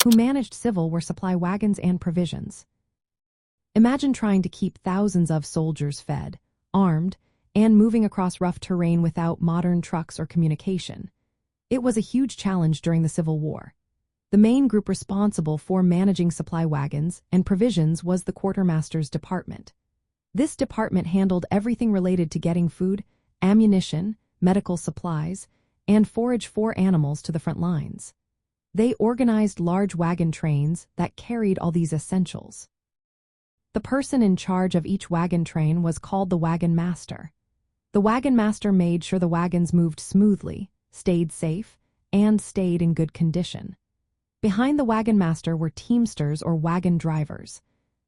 who managed civil were supply wagons and provisions. Imagine trying to keep thousands of soldiers fed, armed, and moving across rough terrain without modern trucks or communication. It was a huge challenge during the Civil War. The main group responsible for managing supply wagons and provisions was the quartermaster's department. This department handled everything related to getting food, ammunition, medical supplies, and forage for animals to the front lines. They organized large wagon trains that carried all these essentials. The person in charge of each wagon train was called the wagon master. The wagon master made sure the wagons moved smoothly, stayed safe, and stayed in good condition. Behind the wagon master were teamsters or wagon drivers.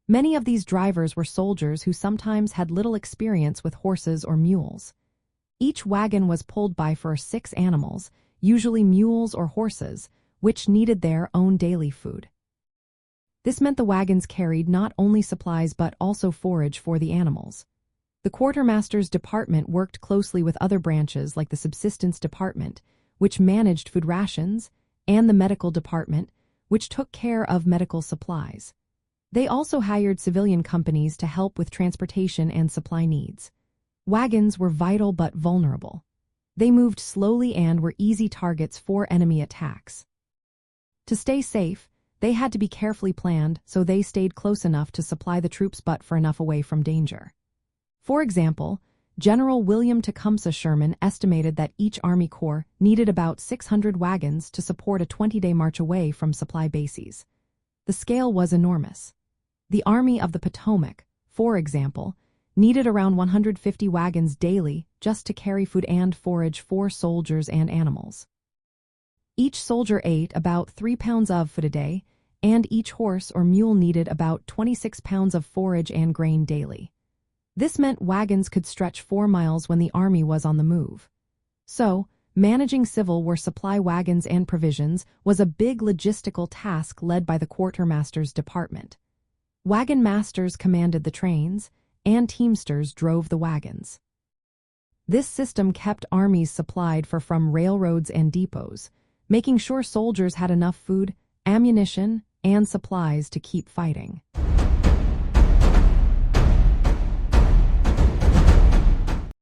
Many of these drivers were soldiers who sometimes had little experience with horses or mules. Each wagon was pulled by 6 animals, usually mules or horses, which needed their own daily food. This meant the wagons carried not only supplies but also forage for the animals. The quartermaster's department worked closely with other branches like the subsistence department, which managed food rations, and the medical department, which took care of medical supplies. They also hired civilian companies to help with transportation and supply needs. Wagons were vital but vulnerable. They moved slowly and were easy targets for enemy attacks. To stay safe, they had to be carefully planned so they stayed close enough to supply the troops but far enough away from danger. For example, General William Tecumseh Sherman estimated that each Army Corps needed about 600 wagons to support a 20-day march away from supply bases. The scale was enormous. The Army of the Potomac, for example, needed around 150 wagons daily just to carry food and forage for soldiers and animals. Each soldier ate about 3 pounds of food a day, and each horse or mule needed about 26 pounds of forage and grain daily. This meant wagons could stretch 4 miles when the army was on the move. So, managing civil war supply wagons and provisions was a big logistical task led by the quartermaster's department. Wagon masters commanded the trains, and teamsters drove the wagons. This system kept armies supplied from railroads and depots, making sure soldiers had enough food, ammunition, and supplies to keep fighting.